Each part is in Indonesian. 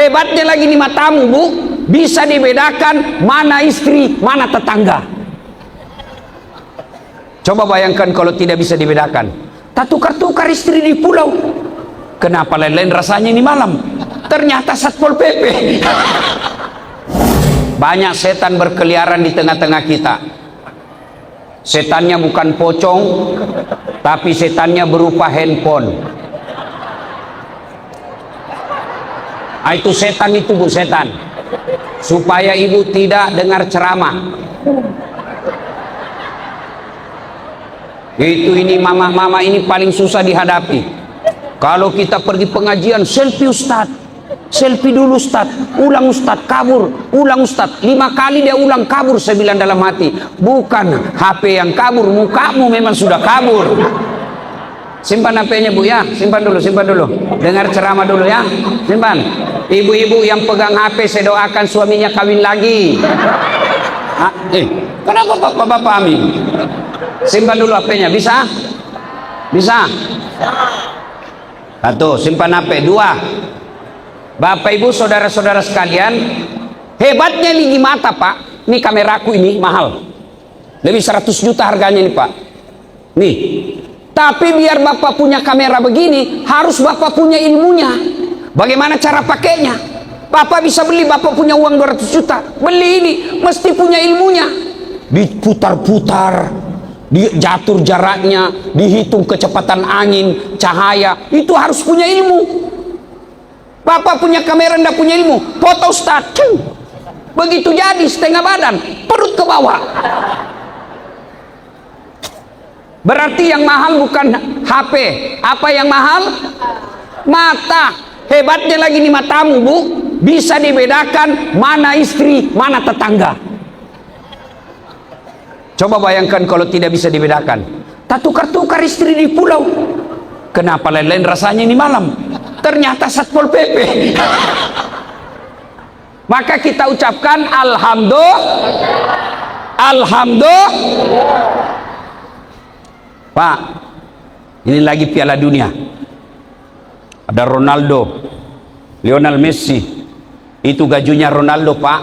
Hebatnya lagi nih matamu, Bu, bisa dibedakan mana istri, mana tetangga. Coba bayangkan kalau tidak bisa dibedakan. Tak tukar-tukar istri di pulau. Kenapa lain-lain rasanya ini malam? Ternyata Satpol PP. Banyak setan berkeliaran di tengah-tengah kita. Setannya bukan pocong, tapi setannya berupa handphone. Itu setan itu, Bu, setan. Supaya ibu tidak dengar ceramah. Ini mama-mama ini paling susah dihadapi. Kalau kita pergi pengajian, selfie Ustaz. Selfie dulu Ustaz. Ulang Ustaz, kabur. Ulang Ustaz. 5 kali dia ulang, kabur. Saya bilang dalam hati, bukan HP yang kabur, mukamu memang sudah kabur. Simpan HP-nya, Bu, ya. Simpan dulu, simpan dulu. Dengar ceramah dulu, ya. Simpan. Ibu-ibu yang pegang HP, saya doakan suaminya kawin lagi. Kenapa bapak-bapak amin? Simpan dulu HP-nya, bisa? Bisa? 1, simpan HP. 2, Bapak Ibu saudara-saudara sekalian, hebatnya ligi mata, Pak. Ini kameraku ini mahal. Lebih 100 juta harganya nih, Pak. Nih. Tapi biar Bapak punya kamera begini, harus Bapak punya ilmunya. Bagaimana cara pakainya? Bapak bisa beli, Bapak punya uang 200 juta. Beli ini, mesti punya ilmunya. Diputar-putar, diatur jaraknya, dihitung kecepatan angin, cahaya. Itu harus punya ilmu. Bapak punya kamera, ndak punya ilmu. Foto Ustaz. Begitu jadi, setengah badan, perut ke bawah. Berarti yang mahal bukan HP. Apa yang mahal? Mata. Hebatnya lagi nih matamu, Bu, bisa dibedakan mana istri, mana tetangga. Coba bayangkan kalau tidak bisa dibedakan. Tak tukar-tukar istri di pulau. Kenapa lain-lain rasanya ini malam? Ternyata Satpol PP. Maka kita ucapkan Alhamdulillah. Pak, ini lagi Piala Dunia. Ada Ronaldo, Lionel Messi. Itu gajinya Ronaldo, Pak,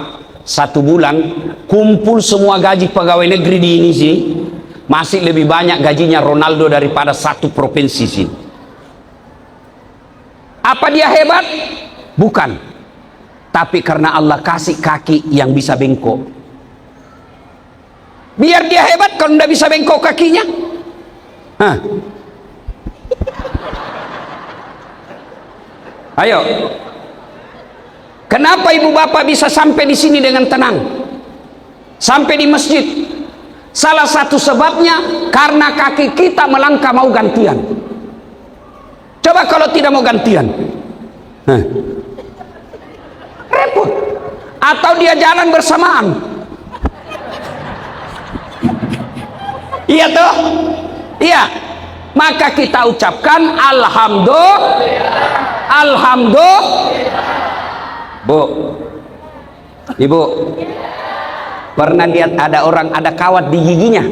1 bulan kumpul semua gaji pegawai negeri di ini sih, masih lebih banyak gajinya Ronaldo daripada 1 provinsi sih. Apa dia hebat? Bukan. Tapi karena Allah kasih kaki yang bisa bengkok. Biar dia hebat kalau tidak bisa bengkok kakinya. Ayo. Kenapa ibu bapak bisa sampai di sini dengan tenang? Sampai di masjid. Salah satu sebabnya karena kaki kita melangkah mau gantian. Coba kalau tidak mau gantian. Repot. Atau dia jalan bersamaan. Iya toh? Iya, maka kita ucapkan Alhamdulillah. Bu, Ibu, pernah lihat ada orang ada kawat di giginya?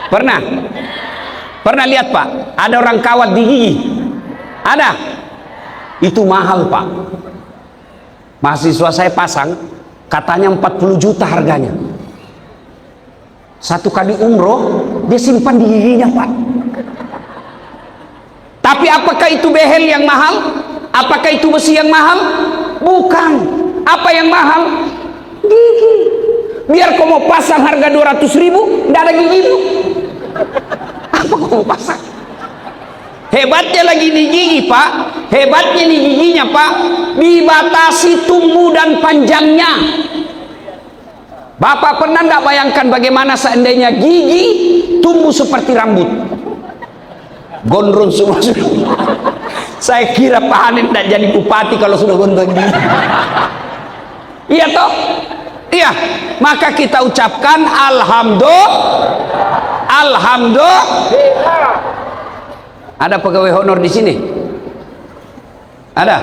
Pernah lihat, Pak? Ada orang kawat di gigi? Ada? Itu mahal, Pak. Mahasiswa saya pasang, katanya 40 juta harganya. 1 kali umroh dia simpan di giginya, Pak. Tapi apakah itu behel yang mahal? Apakah itu besi yang mahal? Bukan. Apa yang mahal? Gigi. Biar kau mau pasang harga 200.000, tidak ada gigimu. Apa kau mau pasang? Hebatnya lagi di gigi, Pak. Hebatnya di giginya, Pak, dibatasi tumbuh dan panjangnya. Bapak pernah tidak bayangkan bagaimana seandainya gigi tumbuh seperti rambut? Gondrong semua. Saya kira Pak Hanin tidak jadi bupati kalau sudah gondrong gigi. Iya toh? Iya. Maka kita ucapkan Alhamdulillah. Ada pegawai honor di sini? Ada?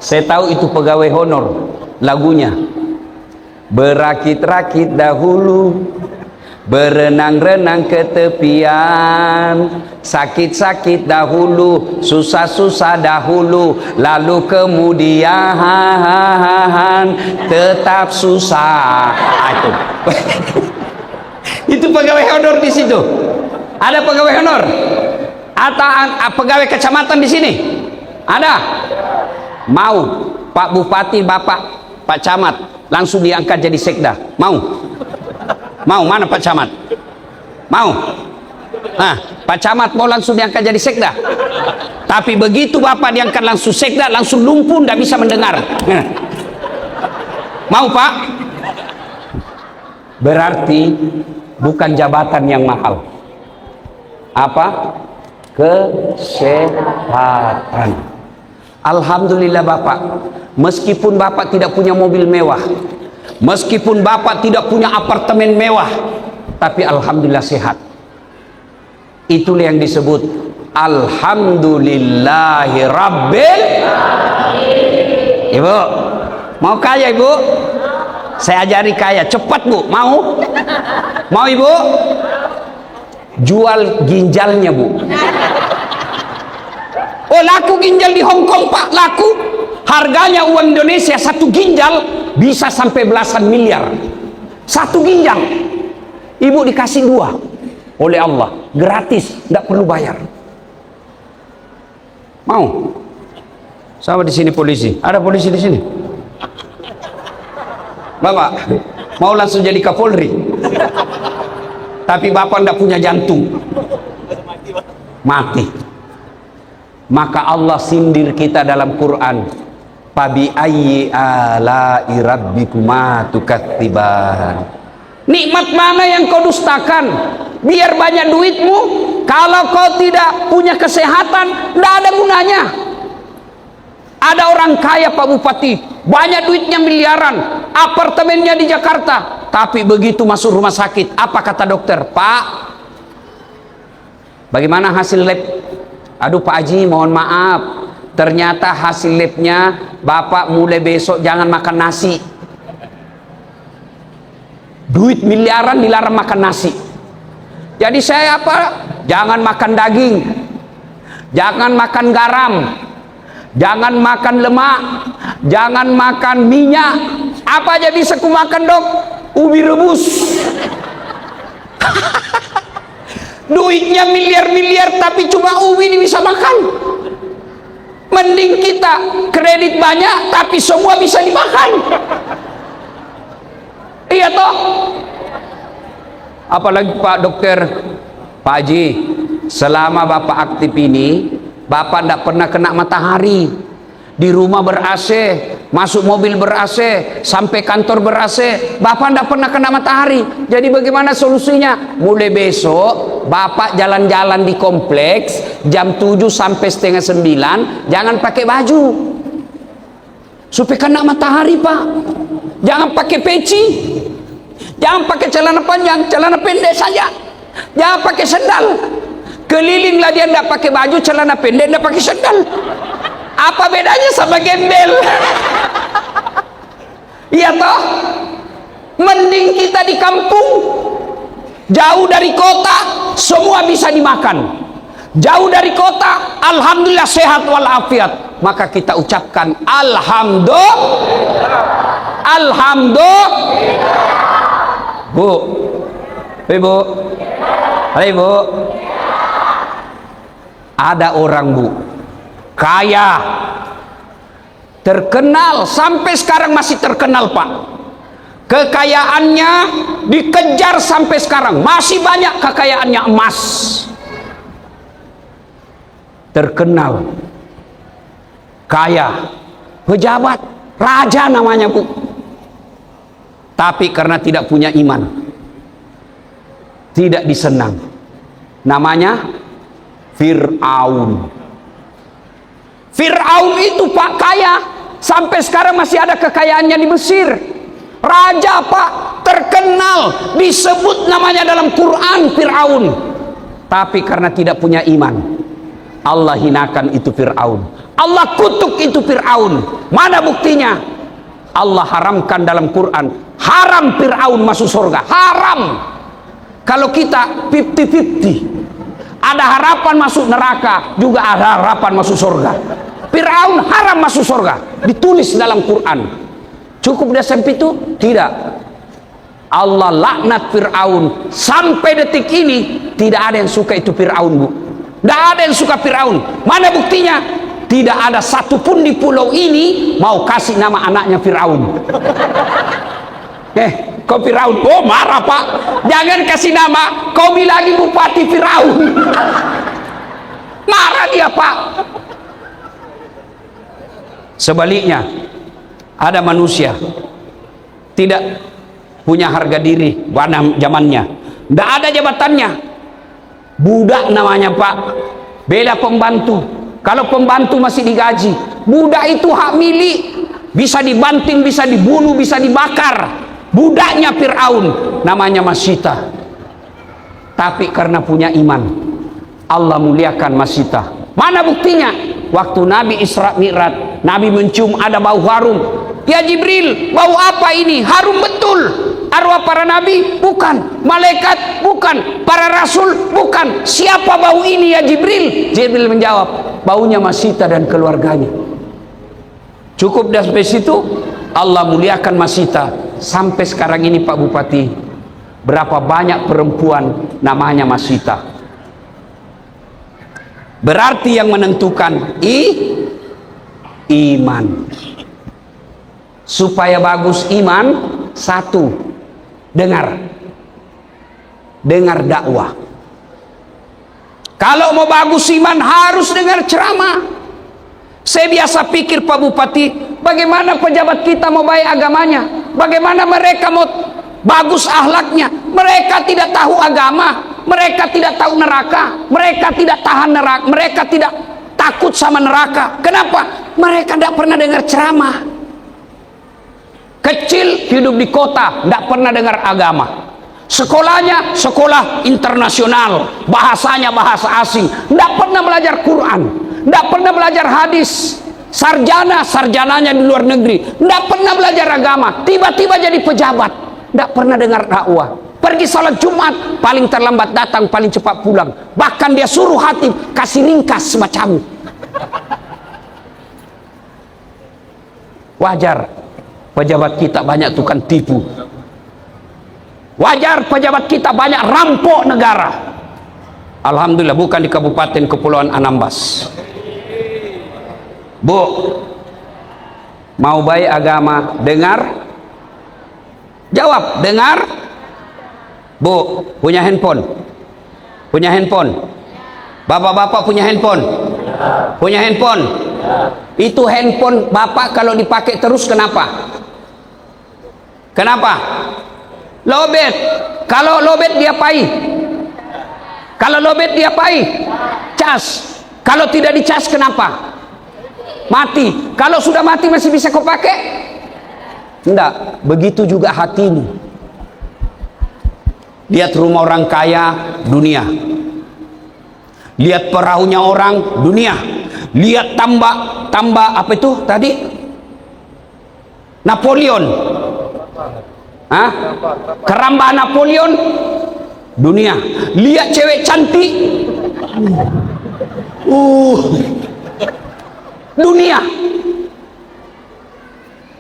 Saya tahu itu pegawai honor. Lagunya, berakit-rakit dahulu, berenang-renang ke tepian, sakit-sakit dahulu, susah-susah dahulu, lalu kemudian tetap susah. Itu itu pegawai honor di situ. Ada pegawai honor atau pegawai kecamatan di sini? Ada? Mau Pak Bupati, Bapak Pak Camat langsung diangkat jadi sekda? Mau? Mau? Mana Pak Camat? Mau? Nah, Pak Camat mau langsung diangkat jadi sekda. Tapi begitu Bapak diangkat langsung sekda, langsung lumpuh, tidak bisa mendengar. Mau Pak? Berarti bukan jabatan yang mahal. Apa? Kesehatan. Alhamdulillah Bapak, meskipun Bapak tidak punya mobil mewah, meskipun Bapak tidak punya apartemen mewah, tapi alhamdulillah sehat. Itulah yang disebut alhamdulillahi rabbil alamin. Ibu, mau kaya Ibu? Saya ajari kaya, cepat Bu. Mau? Mau Ibu? Jual ginjalnya Bu. Oh, laku ginjal di Hong Kong Pak, laku. Harganya uang Indonesia satu ginjal bisa sampai belasan miliar. Satu ginjal. Ibu dikasih 2 oleh Allah, gratis, tidak perlu bayar. Mau? Sama di sini polisi. Ada polisi di sini? Bapak mau langsung jadi Kapolri, tapi Bapak tidak punya jantung, mati. Maka Allah sindir kita dalam Quran, fabi ayyi ala'i rabbikuma tukatsiban. Nikmat mana yang kau dustakan? Biar banyak duitmu, kalau kau tidak punya kesehatan, tidak ada gunanya. Ada orang kaya Pak Bupati, banyak duitnya miliaran, apartemennya di Jakarta, tapi begitu masuk rumah sakit, apa kata dokter? Pak, bagaimana hasil lab? Aduh Pak Haji, mohon maaf, ternyata hasil labnya Bapak mulai besok jangan makan nasi. Duit miliaran dilarang makan nasi. Jadi saya apa? Jangan makan daging, jangan makan garam, jangan makan lemak, jangan makan minyak. Apa aja bisa ku makan dok? Ubi rebus. Duitnya miliar-miliar tapi cuma ubi bisa makan. Mending kita kredit banyak tapi semua bisa dimakan. Iya toh? Apalagi Pak Dokter, Pak Haji, selama Bapak aktif ini, Bapak tidak pernah kena matahari. Di rumah ber-AC, masuk mobil ber-AC, sampai kantor ber-AC, Bapak tidak pernah kena matahari. Jadi bagaimana solusinya? Mulai besok Bapak jalan-jalan di kompleks jam 7 sampai setengah 9, jangan pakai baju supaya kena matahari Pak. Jangan pakai peci, jangan pakai celana panjang, celana pendek saja, jangan pakai sandal. Kelilinglah dia tidak pakai baju, celana pendek, tidak pakai sandal. Apa bedanya sama gembel? Iya toh? Mending kita di kampung, jauh dari kota, semua bisa dimakan. Jauh dari kota, alhamdulillah sehat walafiat. Maka kita ucapkan alhamdulillah. Alhamdulillah. Bu, Ibu, Ibu, ada orang Bu kaya, terkenal, sampai sekarang masih terkenal Pak. Kekayaannya dikejar sampai sekarang, masih banyak kekayaannya, emas. Terkenal, kaya, pejabat, raja namanya Bu. Tapi karena tidak punya iman, tidak disenang. Namanya Fir'aun. Fir'aun itu Pak kaya, sampai sekarang masih ada kekayaannya di Mesir. Raja Pak, terkenal, disebut namanya dalam Quran Fir'aun. Tapi karena tidak punya iman, Allah hinakan itu Fir'aun, Allah kutuk itu Fir'aun. Mana buktinya? Allah haramkan dalam Quran, haram Fir'aun masuk surga, haram. Kalau kita 50-50, ada harapan masuk neraka, juga ada harapan masuk surga. Fir'aun haram masuk surga, ditulis dalam Quran. Cukup dia sampai itu? Tidak. Allah laknat Fir'aun. Sampai detik ini tidak ada yang suka itu Fir'aun, Bu. Tidak ada yang suka Fir'aun. Mana buktinya? Tidak ada satupun di pulau ini mau kasih nama anaknya Fir'aun. Kau Fir'aun, oh marah Pak, jangan kasih nama, kau bilangi bupati Fir'aun. Marah dia Pak. Sebaliknya, ada manusia tidak punya harga diri pada zamannya, tidak ada jabatannya, budak namanya Pak, bela pembantu. Kalau pembantu masih digaji, budak itu hak milik, bisa dibanting, bisa dibunuh, bisa dibakar. Budaknya Fir'aun namanya Masita, tapi karena punya iman Allah muliakan Masita. Mana buktinya? Waktu Nabi Isra Mi'raj, Nabi mencium ada bau harum. Ya Jibril, bau apa ini? Harum betul. Arwah para nabi? Bukan. Malaikat? Bukan. Para rasul? Bukan. Siapa bau ini ya Jibril? Jibril menjawab, baunya Masita dan keluarganya. Cukup dari situ Allah muliakan Masita. Sampai sekarang ini Pak Bupati, berapa banyak perempuan namanya Masita. Berarti yang menentukan iman. Supaya bagus iman, satu, dengar dakwah. Kalau mau bagus iman harus dengar ceramah. Saya biasa pikir Pak Bupati, bagaimana pejabat kita mau baik agamanya, bagaimana mereka mau bagus akhlaknya. Mereka tidak tahu agama, mereka tidak tahu neraka, mereka tidak tahan neraka, mereka tidak takut sama neraka. Kenapa? Mereka tidak pernah dengar ceramah. Kecil hidup di kota, tidak pernah dengar agama. Sekolahnya sekolah internasional, bahasanya bahasa asing, tidak pernah belajar Quran, tidak pernah belajar hadis. Sarjananya di luar negeri, tidak pernah belajar agama, tiba-tiba jadi pejabat, tidak pernah dengar dakwah. Pergi salat Jumat, paling terlambat datang, paling cepat pulang. Bahkan dia suruh hatib kasih ringkas semacam. Wajar pejabat kita banyak tukang tipu. Wajar pejabat kita banyak rampok negara. Alhamdulillah bukan di Kabupaten Kepulauan Anambas. Bu, mau baik agama, dengar, jawab, dengar. Bu, punya handphone, bapak-bapak punya handphone, itu handphone bapak kalau dipakai terus kenapa? Lobet. Kalau lobet diapain? Cas. Kalau tidak dicas kenapa? Mati. Kalau sudah mati masih bisa kau pakai? Enggak. Begitu juga hatimu. Lihat rumah orang kaya, dunia. Lihat perahunya orang, dunia. Lihat tambak apa itu tadi? Napoleon. Keramba Napoleon, dunia. Lihat cewek cantik, dunia.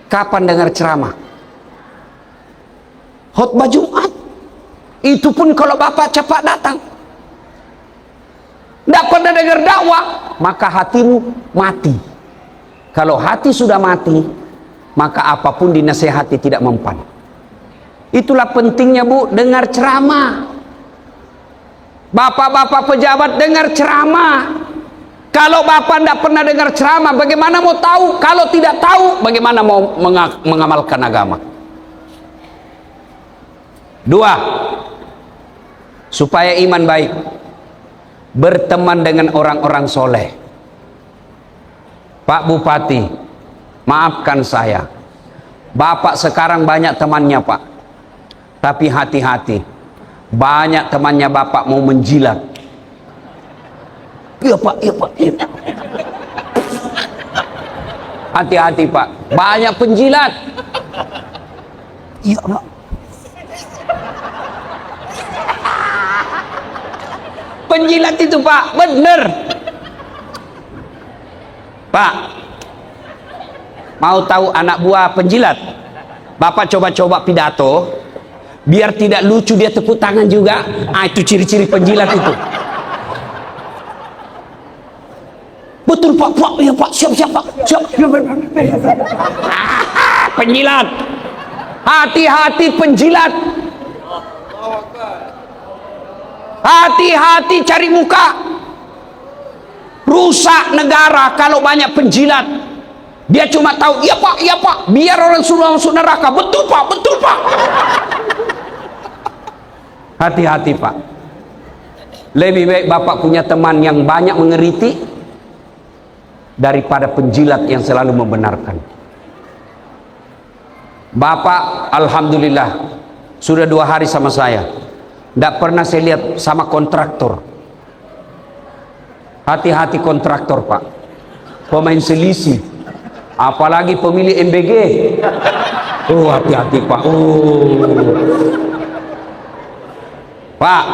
Kapan dengar ceramah? Khotbah Jumat. Itu pun kalau bapak cepat datang. Tidak pernah dengar dakwah, maka hatimu mati. Kalau hati sudah mati, maka apapun dinasehati tidak mempan. Itulah pentingnya Bu, dengar ceramah. Bapak-bapak pejabat dengar ceramah. Kalau bapak tidak pernah dengar ceramah, bagaimana mau tahu? Kalau tidak tahu, bagaimana mau mengamalkan agama? Dua, supaya iman baik, berteman dengan orang-orang soleh. Pak Bupati, maafkan saya, bapak sekarang banyak temannya Pak, tapi hati-hati, banyak temannya bapak mau menjilat. Iya Pak, iya Pak, iya. Hati-hati Pak, banyak penjilat. Iya Pak. Penjilat itu Pak, bener. Pak, mau tahu anak buah penjilat? Bapak coba-coba pidato, biar tidak lucu dia tepuk tangan juga. Itu ciri-ciri penjilat itu. Betul Pak, Pak, ya Pak, siap Pak, siap. Penjilat, hati-hati penjilat, hati-hati cari muka. Rusak negara kalau banyak penjilat. Dia cuma tahu, iya Pak, biar orang suruh masuk neraka. Betul Pak. Hati-hati Pak. Lebih baik Bapak punya teman yang banyak mengeriti daripada penjilat yang selalu membenarkan. Bapak alhamdulillah sudah 2 hari sama saya. Tidak pernah saya lihat sama kontraktor. Hati-hati kontraktor Pak, pemain selisih, apalagi pemilih MBG. Oh hati-hati Pak. Pak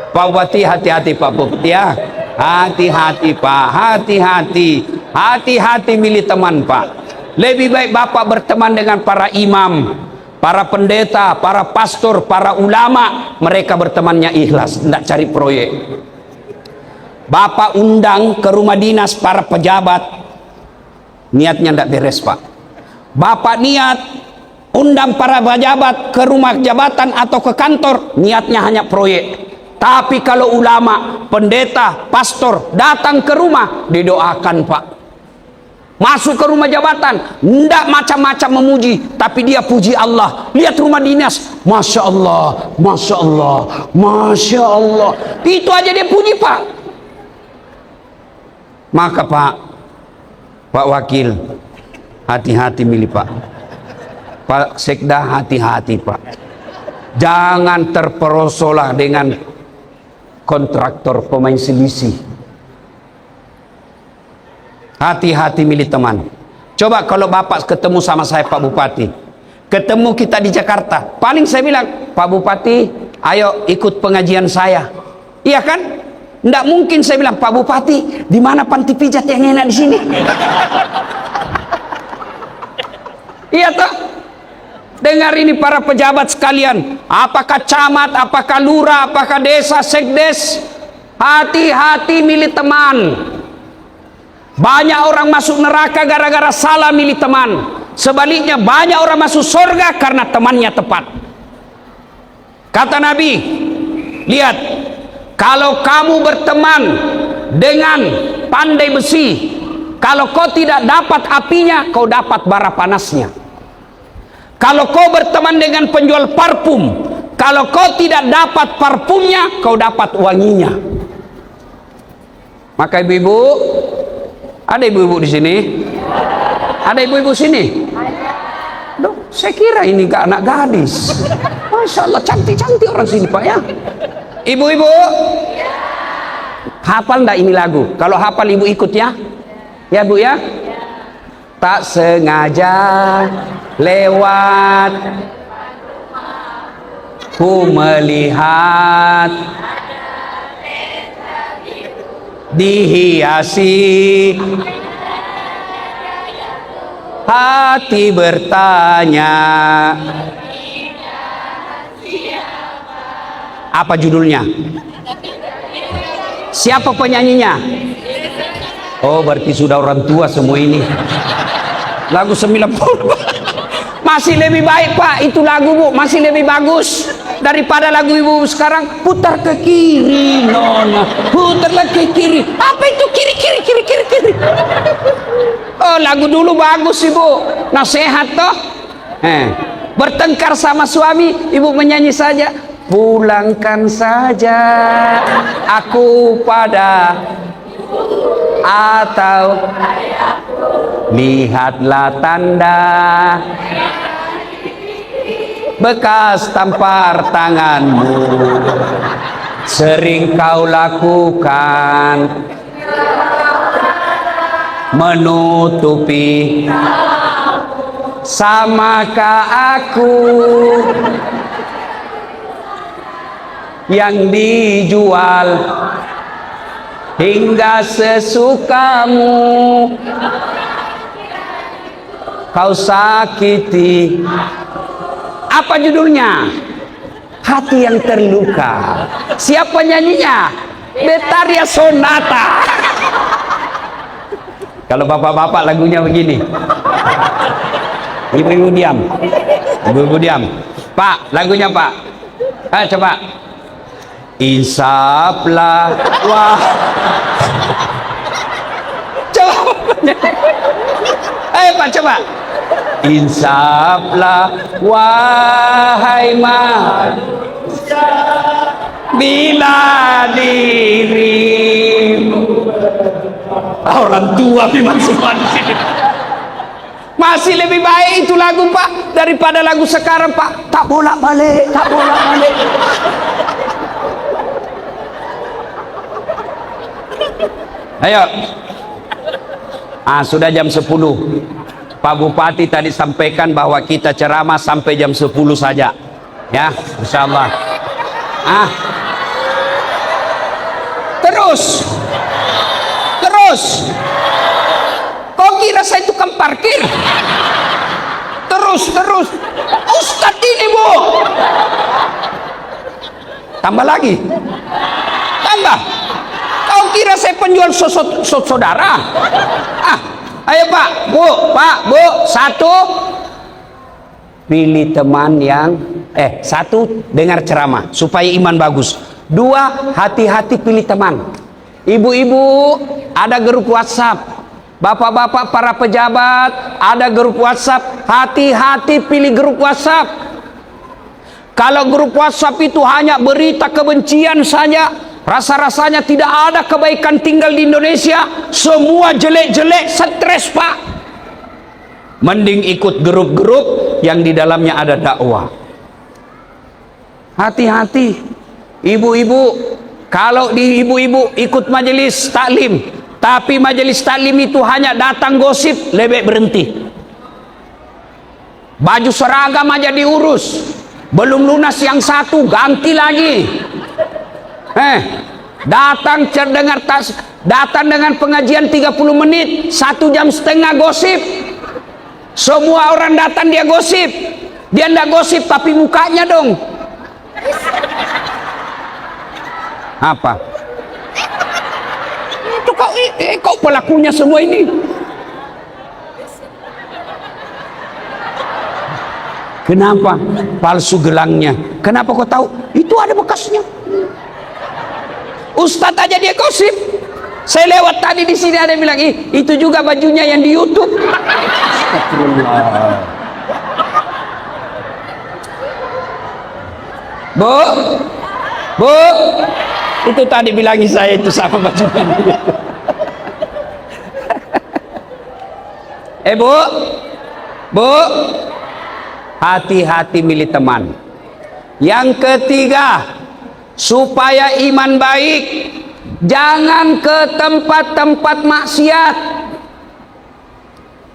Bupati, hati-hati Pak Bupati ya. Hati-hati Pak, hati-hati milih teman Pak. Lebih baik Bapak berteman dengan para imam, para pendeta, para pastor, para ulama. Mereka bertemannya ikhlas, tidak cari proyek. Bapak undang ke rumah dinas para pejabat, niatnya tidak beres Pak. Bapak niat undang para pejabat ke rumah jabatan atau ke kantor, niatnya hanya proyek. Tapi kalau ulama, pendeta, pastor datang ke rumah, didoakan Pak. Masuk ke rumah jabatan, tidak macam-macam memuji, tapi dia puji Allah. Lihat rumah dinas, Masya Allah, Masya Allah, Masya Allah. Itu aja dia puji Pak. Maka Pak Wakil, hati-hati milih Pak. Pak Sekda, hati-hati Pak. Jangan terperosolah dengan kontraktor pemain selisih. Hati-hati milih teman. Coba kalau Bapak ketemu sama saya Pak Bupati, ketemu kita di Jakarta, paling saya bilang, Pak Bupati ayo ikut pengajian saya. Iya kan? Tidak mungkin saya bilang, Pak Bupati, di mana panti pijat yang enak di sini? Iya toh? Dengar ini para pejabat sekalian, apakah camat, apakah lurah, apakah desa, sekdes, hati-hati milih teman. Banyak orang masuk neraka gara-gara salah milih teman. Sebaliknya banyak orang masuk surga karena temannya tepat. Kata Nabi, lihat, kalau kamu berteman dengan pandai besi, kalau kau tidak dapat apinya, kau dapat bara panasnya. Kalau kau berteman dengan penjual parfum, kalau kau tidak dapat parfumnya, kau dapat wanginya. Maka ibu-ibu, ada ibu-ibu di sini? Ada ibu-ibu sini? Duh, saya kira ini gak anak gadis. Masya Allah, cantik-cantik orang sini Pak ya. Ibu-ibu, hafal ndak ini lagu? Kalau hafal ibu ikut ya, ya Bu ya. Tak sengaja lewat, ku melihat dihiasi, hati bertanya. Apa judulnya? Siapa penyanyinya? Oh, berarti sudah orang tua semua ini. Lagu 90. Masih lebih baik Pak, itu lagu Bu, masih lebih bagus daripada lagu ibu sekarang. Putar ke kiri nona, putar lagi ke kiri. Apa itu kiri? Oh, lagu dulu bagus Ibu, nasihat toh. Bertengkar sama suami, ibu menyanyi saja. Pulangkan saja aku pada, atau lihatlah tanda bekas tampar tanganmu sering kau lakukan menutupi. Samakah aku yang dijual hingga sesukamu kau sakiti. Apa judulnya? Hati yang terluka. Siapa nyanyinya? Betharia Sonata. Kalau bapak-bapak lagunya begini. Ibu-ibu diam. Ibu-ibu diam. Pak, lagunya Pak. Coba. Insaplah wah. Coba. Ayo Pak, coba. Insaplah wahai manusia bila dirimu. Orang tua memang semua di sini. Masih lebih baik itu lagu Pak daripada lagu sekarang Pak. Tak bolak-balik, tak bolak-balik. Ayo. Sudah jam 10. Pak Bupati tadi sampaikan bahwa kita ceramah sampai jam 10 saja. Ya, insyaallah. Terus. Kau kira saya tukang parkir? Terus. Ustadz ini, Bu. Tambah lagi. Tambah. Kau kira saya penjual saudara? Ayo Pak, Bu, satu, pilih teman yang satu, dengar ceramah supaya iman bagus. Dua, hati-hati pilih teman. Ibu-ibu, ada grup WhatsApp. Bapak-bapak para pejabat, ada grup WhatsApp. Hati-hati pilih grup WhatsApp. Kalau grup WhatsApp itu hanya berita kebencian saja, rasa-rasanya tidak ada kebaikan tinggal di Indonesia. Semua jelek-jelek, stres Pak. Mending ikut grup-grup yang di dalamnya ada dakwah. Hati-hati. Ibu-ibu, kalau di ibu-ibu ikut majelis taklim, tapi majelis taklim itu hanya datang gosip, lebih berhenti. Baju seragam aja diurus, belum lunas yang satu, ganti lagi. Datang dengan pengajian 30 menit, 1 jam setengah gosip. Semua orang datang dia gosip. Dia enggak gosip tapi mukanya dong. Apa? Itu kau pelakunya semua ini. Kenapa? Palsu gelangnya. Kenapa kau tahu? Itu ada bekasnya. Ustadz aja dia gosip. Saya lewat tadi di sini ada yang bilang, itu juga bajunya yang di YouTube. Bu, itu tadi bilangi saya itu sama bajunya. Bu, hati-hati milih teman. Yang ketiga, supaya iman baik, jangan ke tempat-tempat maksiat,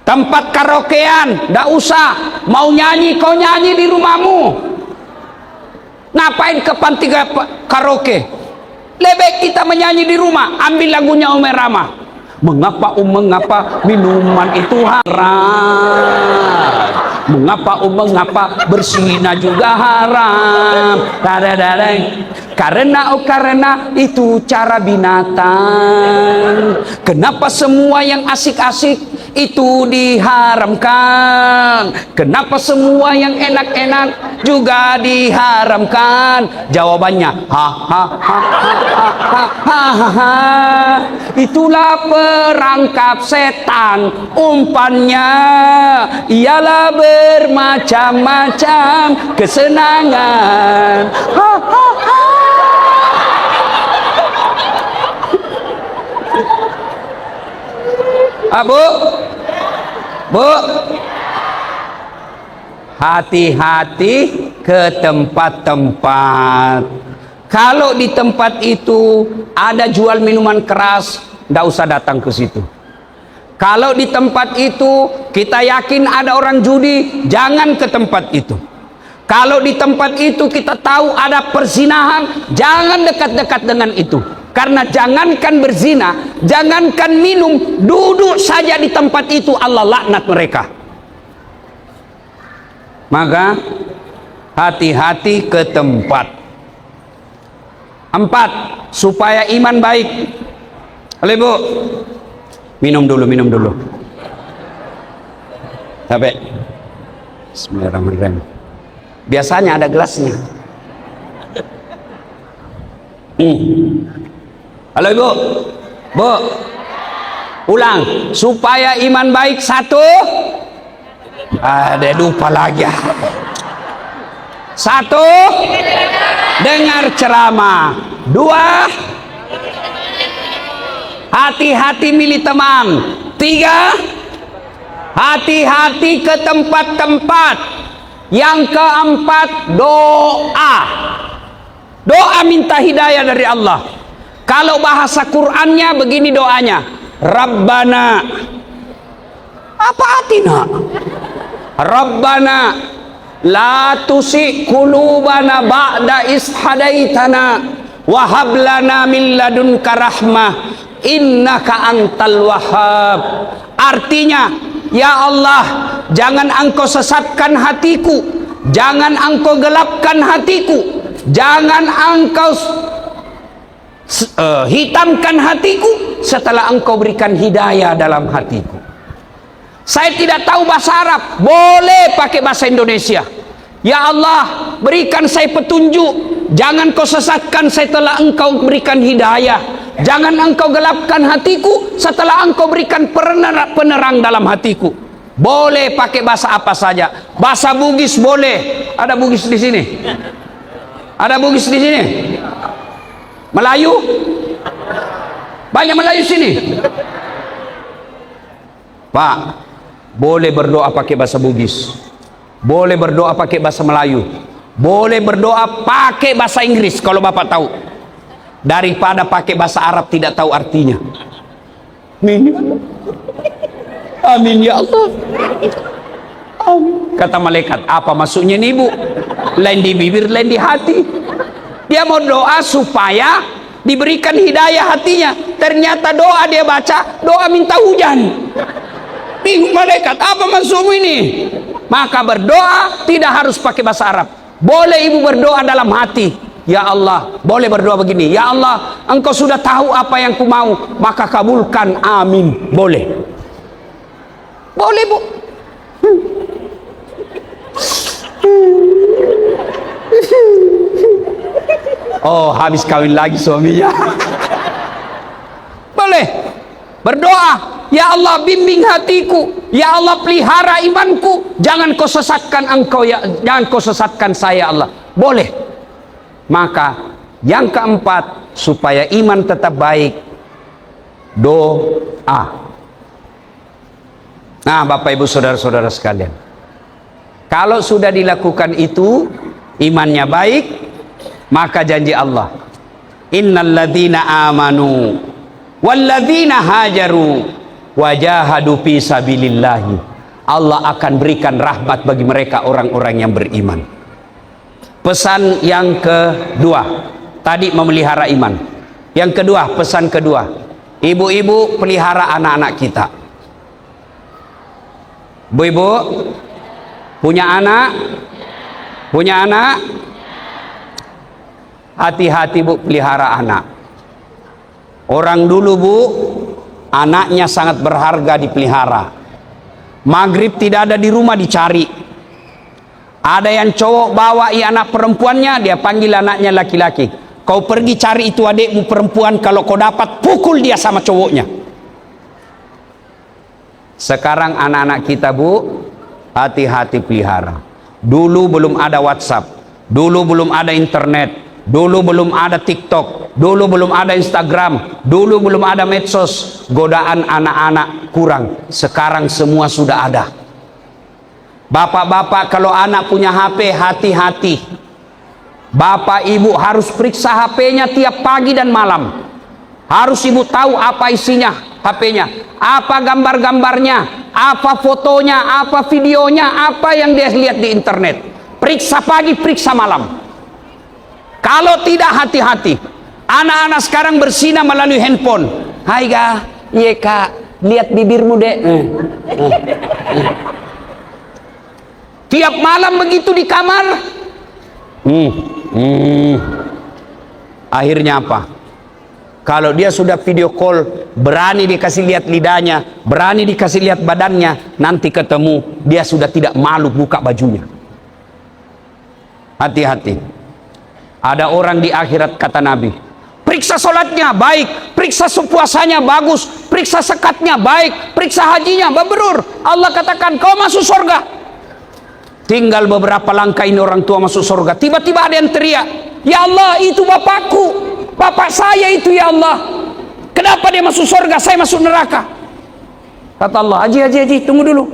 tempat karaokean, ndak usah. Mau nyanyi, kau nyanyi di rumahmu. Ngapain ke panti karaoke? Lebih kita menyanyi di rumah. Ambil lagunya Umar Rama. Mengapa minuman itu haram? Mengapa berzina juga haram? Karena itu cara binatang. Kenapa semua yang asik-asik itu diharamkan? Kenapa semua yang enak-enak juga diharamkan? Jawabannya itulah perangkap setan. Umpannya ialah bermacam-macam kesenangan. Bu, hati-hati ke tempat-tempat. Kalau di tempat itu ada jual minuman keras, nggak usah datang ke situ. Kalau di tempat itu kita yakin ada orang judi, jangan ke tempat itu. Kalau di tempat itu kita tahu ada perzinahan, jangan dekat-dekat dengan itu. Karena jangankan berzina, jangankan minum, duduk saja di tempat itu Allah laknat mereka. Maka hati-hati ke tempat. 4, supaya iman baik. Oleh Bu, minum dulu. Sampai. Bismillahirrahmanirrahim. Biasanya ada gelasnya. Halo Ibu, Bu, ulang. Supaya iman baik, 1. Ada lupa lagi. 1, dengar ceramah. 2, hati-hati milih teman. 3, hati-hati ke tempat-tempat. Yang 4, doa. Doa minta hidayah dari Allah. Kalau bahasa Qur'annya begini doanya, Rabbana, apa atina? Rabbana la tusi qulubana ba'da is hadaitana wa hab lana min ladunka rahmah innaka antal wahhab. Artinya, ya Allah, jangan engkau sesatkan hatiku, jangan engkau gelapkan hatiku, jangan engkau hitamkan hatiku setelah engkau berikan hidayah dalam hatiku. Saya tidak tahu bahasa Arab, boleh pakai bahasa Indonesia. Ya Allah, berikan saya petunjuk, jangan kau sesatkan setelah engkau berikan hidayah. Jangan engkau gelapkan hatiku setelah engkau berikan penerang dalam hatiku. Boleh pakai bahasa apa saja. Bahasa Bugis boleh. Ada Bugis di sini? Ada Bugis di sini? Melayu? Banyak Melayu sini? Pak, boleh berdoa pakai bahasa Bugis. Boleh berdoa pakai bahasa Melayu. Boleh berdoa pakai bahasa Inggris kalau Bapak tahu. Daripada pakai bahasa Arab tidak tahu artinya. Amin ya Allah. Amin ya Allah. Amin. Kata malaikat, apa maksudnya nih Bu? Lain di bibir, lain di hati. Dia mau doa supaya diberikan hidayah hatinya. Ternyata doa dia baca, doa minta hujan. Bingung malaikat, apa maksudmu ini? Maka berdoa tidak harus pakai bahasa Arab. Boleh ibu berdoa dalam hati. Ya Allah, boleh berdoa begini. Ya Allah, engkau sudah tahu apa yang ku mau, maka kabulkan. Amin. Boleh. Boleh Bu. Oh, habis kawin lagi suaminya. Boleh. Berdoa, ya Allah bimbing hatiku, ya Allah pelihara imanku, jangan kau sesatkan engkau ya, jangan kau sesatkan saya Allah. Boleh. Maka yang 4, supaya iman tetap baik, doa. Nah Bapak Ibu Saudara-saudara sekalian, kalau sudah dilakukan itu, imannya baik, maka janji Allah, innalladzina amanu walladzina hajaru wajahadu fi sabilillahi, Allah akan berikan rahmat bagi mereka orang-orang yang beriman. Pesan yang kedua, tadi memelihara iman. Yang kedua, pesan kedua, ibu-ibu pelihara anak-anak kita. Bu-ibu punya anak? Punya anak? Hati-hati Bu pelihara anak. Orang dulu Bu, anaknya sangat berharga dipelihara. Maghrib tidak ada di rumah dicari. Ada yang cowok bawa anak perempuannya, dia panggil anaknya laki-laki. Kau pergi cari itu adikmu perempuan, kalau kau dapat pukul dia sama cowoknya. Sekarang anak-anak kita Bu, hati-hati pelihara. Dulu belum ada WhatsApp, dulu belum ada internet, dulu belum ada TikTok, dulu belum ada Instagram, dulu belum ada medsos. Godaan anak-anak kurang. Sekarang semua sudah ada. Bapak-bapak kalau anak punya HP, hati-hati. Bapak ibu harus periksa HP-nya tiap pagi dan malam. Harus ibu tahu apa isinya HP-nya, apa gambar-gambarnya, apa fotonya, apa videonya, apa yang dia lihat di internet. Periksa pagi, periksa malam. Kalau tidak hati-hati, anak-anak sekarang berzina melalui handphone. Hai kak, iya kak, lihat bibirmu dek. Tiap malam begitu di kamar. Akhirnya apa? Kalau dia sudah video call, berani dikasih lihat lidahnya, berani dikasih lihat badannya, nanti ketemu dia sudah tidak malu buka bajunya. Hati-hati. Ada orang di akhirat, kata Nabi, periksa sholatnya baik, periksa puasanya bagus, periksa zakatnya baik, periksa hajinya mabrur. Allah katakan kau masuk surga. Tinggal beberapa langkah ini orang tua masuk surga. Tiba-tiba ada yang teriak, ya Allah itu bapakku, bapak saya itu ya Allah. Kenapa dia masuk surga, saya masuk neraka? Kata Allah, haji, tunggu dulu.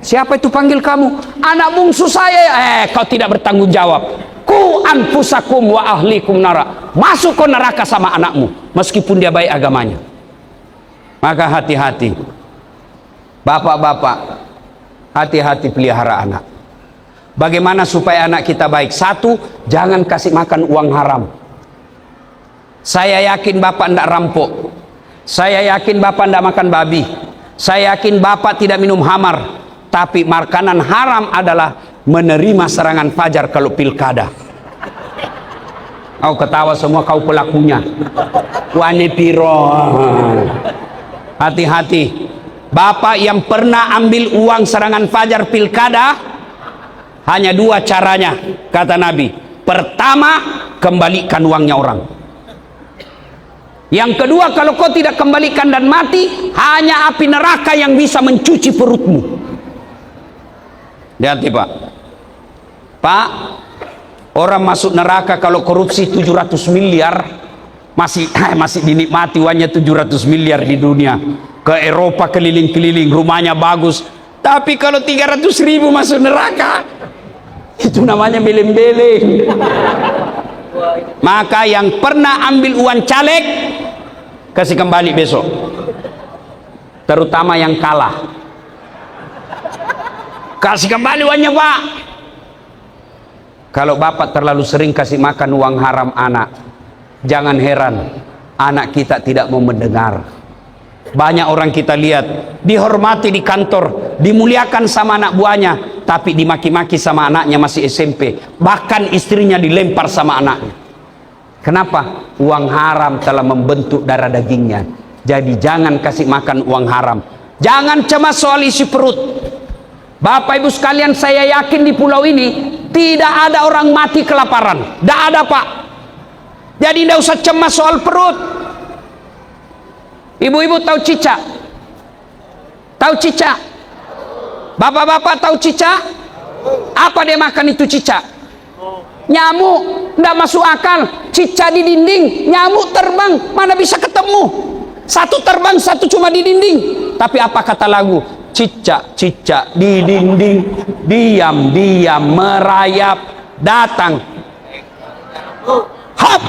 Siapa itu panggil kamu? Anak bungsu saya. Kau tidak bertanggung jawab. Ku anfusakum wa ahlikum nara. Masuk ke neraka sama anakmu, meskipun dia baik agamanya. Maka hati-hati, bapak-bapak, hati-hati pelihara anak. Bagaimana supaya anak kita baik? Satu, jangan kasih makan uang haram. Saya yakin bapak tidak rampok. Saya yakin bapak tidak makan babi. Saya yakin bapak tidak minum hamar. Tapi makanan haram adalah menerima serangan fajar kalau pilkada. Kau ketawa semua, kau pelakunya. Wani piro. Hati-hati. Bapak yang pernah ambil uang serangan fajar pilkada, hanya dua caranya, kata Nabi. Pertama, kembalikan uangnya orang. Yang kedua, kalau kau tidak kembalikan dan mati, hanya api neraka yang bisa mencuci perutmu. Hati Pak. Pak, orang masuk neraka kalau korupsi 700 miliar masih dinikmati uangnya 700 miliar di dunia. Ke Eropa keliling-keliling, rumahnya bagus. Tapi kalau 300.000 masuk neraka, itu namanya beleng-beleng. Maka yang pernah ambil uang caleg, kasih kembali besok. Terutama yang kalah. Kasih kembali uangnya Pak. Kalau bapak terlalu sering kasih makan uang haram anak, jangan heran anak kita tidak mau mendengar. Banyak orang kita lihat dihormati di kantor, dimuliakan sama anak buahnya, tapi dimaki-maki sama anaknya masih SMP. Bahkan istrinya dilempar sama anaknya. Kenapa? Uang haram telah membentuk darah dagingnya. Jadi jangan kasih makan uang haram. Jangan cemas soal isi perut. Bapak Ibu sekalian, saya yakin di pulau ini tidak ada orang mati kelaparan. Tidak ada Pak. Jadi tidak usah cemas soal perut. Ibu-ibu tahu cicak? Tahu cicak? Bapak-bapak tahu cicak? Apa dia makan itu cicak? Nyamuk. Tidak masuk akal. Cicak di dinding, nyamuk terbang, mana bisa ketemu? Satu terbang, satu cuma di dinding. Tapi apa kata lagu? Cicak-cicak di dinding, diam-diam merayap, datang. Hap!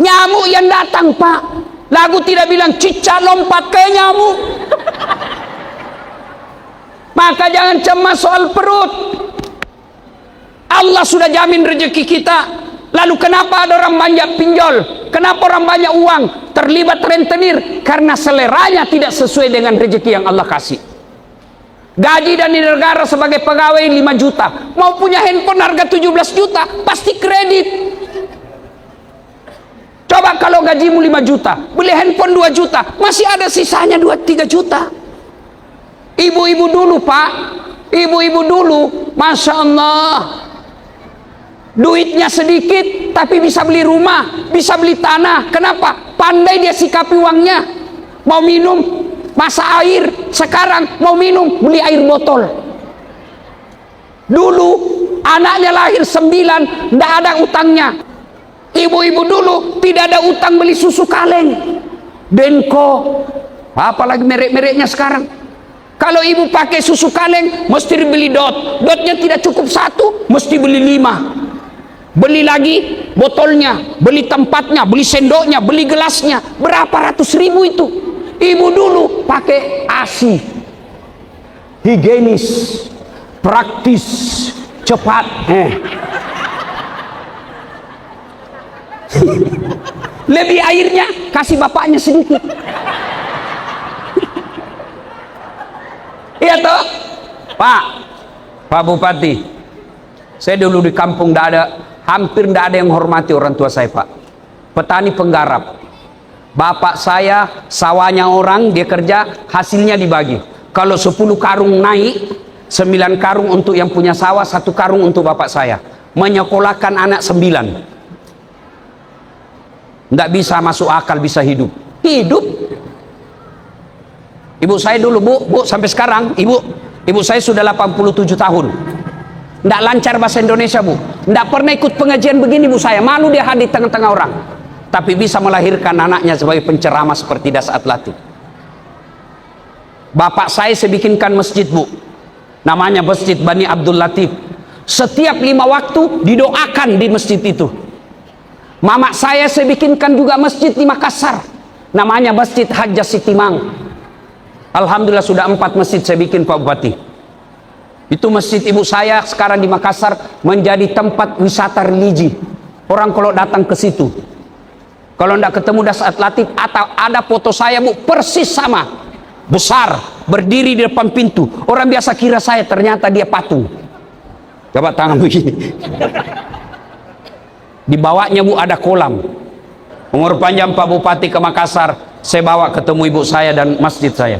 Nyamuk yang datang Pak. Lagu tidak bilang cicak lompat ke nyamuk. Maka jangan cemas soal perut. Allah sudah jamin rezeki kita. Lalu kenapa ada orang banyak pinjol? Kenapa orang banyak uang? Terlibat rentenir? Karena seleranya tidak sesuai dengan rezeki yang Allah kasih. Gaji dan di negara sebagai pegawai 5 juta. Mau punya handphone harga 17 juta, pasti kredit. Coba kalau gajimu 5 juta, beli handphone 2 juta, masih ada sisanya 2-3 juta. Ibu-ibu dulu Pak, ibu-ibu dulu, Masya Allah, duitnya sedikit, tapi bisa beli rumah, bisa beli tanah. Kenapa? Pandai dia sikapi uangnya. Mau minum, masak air. Sekarang mau minum, beli air botol. Dulu anaknya lahir 9, tidak ada utangnya. Ibu-ibu dulu tidak ada utang beli susu kaleng, Denko, apalagi merek-mereknya sekarang. Kalau ibu pakai susu kaleng, mesti beli dot. Dotnya tidak cukup 1, mesti beli 5. Beli lagi botolnya, beli tempatnya, beli sendoknya, beli gelasnya. Berapa ratus ribu itu. Ibu dulu pakai ASI, higienis, praktis, cepat. Lebih airnya, kasih bapaknya sedikit. Iya toh, Pak Bupati, saya dulu di kampung hampir tidak ada yang hormati orang tua saya, Pak. Petani penggarap. Bapak saya sawahnya orang, dia kerja, hasilnya dibagi. Kalau 10 karung naik, 9 karung untuk yang punya sawah, 1 karung untuk bapak saya. Menyekolahkan anak 9. Tidak bisa masuk akal, bisa hidup. Ibu saya dulu, Bu, sampai sekarang, ibu saya sudah 87 tahun. Tidak lancar bahasa Indonesia, Bu. Tidak pernah ikut pengajian begini, Bu saya. Malu dia hadir tengah-tengah orang. Tapi bisa melahirkan anaknya sebagai penceramah seperti Das Atlatif. Bapak saya bikinkan masjid, Bu. Namanya Masjid Bani Abdul Latif. Setiap 5 waktu didoakan di masjid itu. Mama saya bikinkan juga masjid di Makassar. Namanya Masjid Hajjah Sitimang. Alhamdulillah sudah 4 masjid saya bikin, Pak Bupati. Itu masjid ibu saya sekarang di Makassar menjadi tempat wisata religi. Orang kalau datang ke situ, kalau tidak ketemu Das Atlatif, atau ada foto saya, Bu, persis sama, besar, berdiri di depan pintu. Orang biasa kira saya, ternyata dia patung. Coba tangan begini. Di bawahnya, Bu, ada kolam. Umur panjang Pak Bupati ke Makassar, saya bawa ketemu ibu saya dan masjid saya.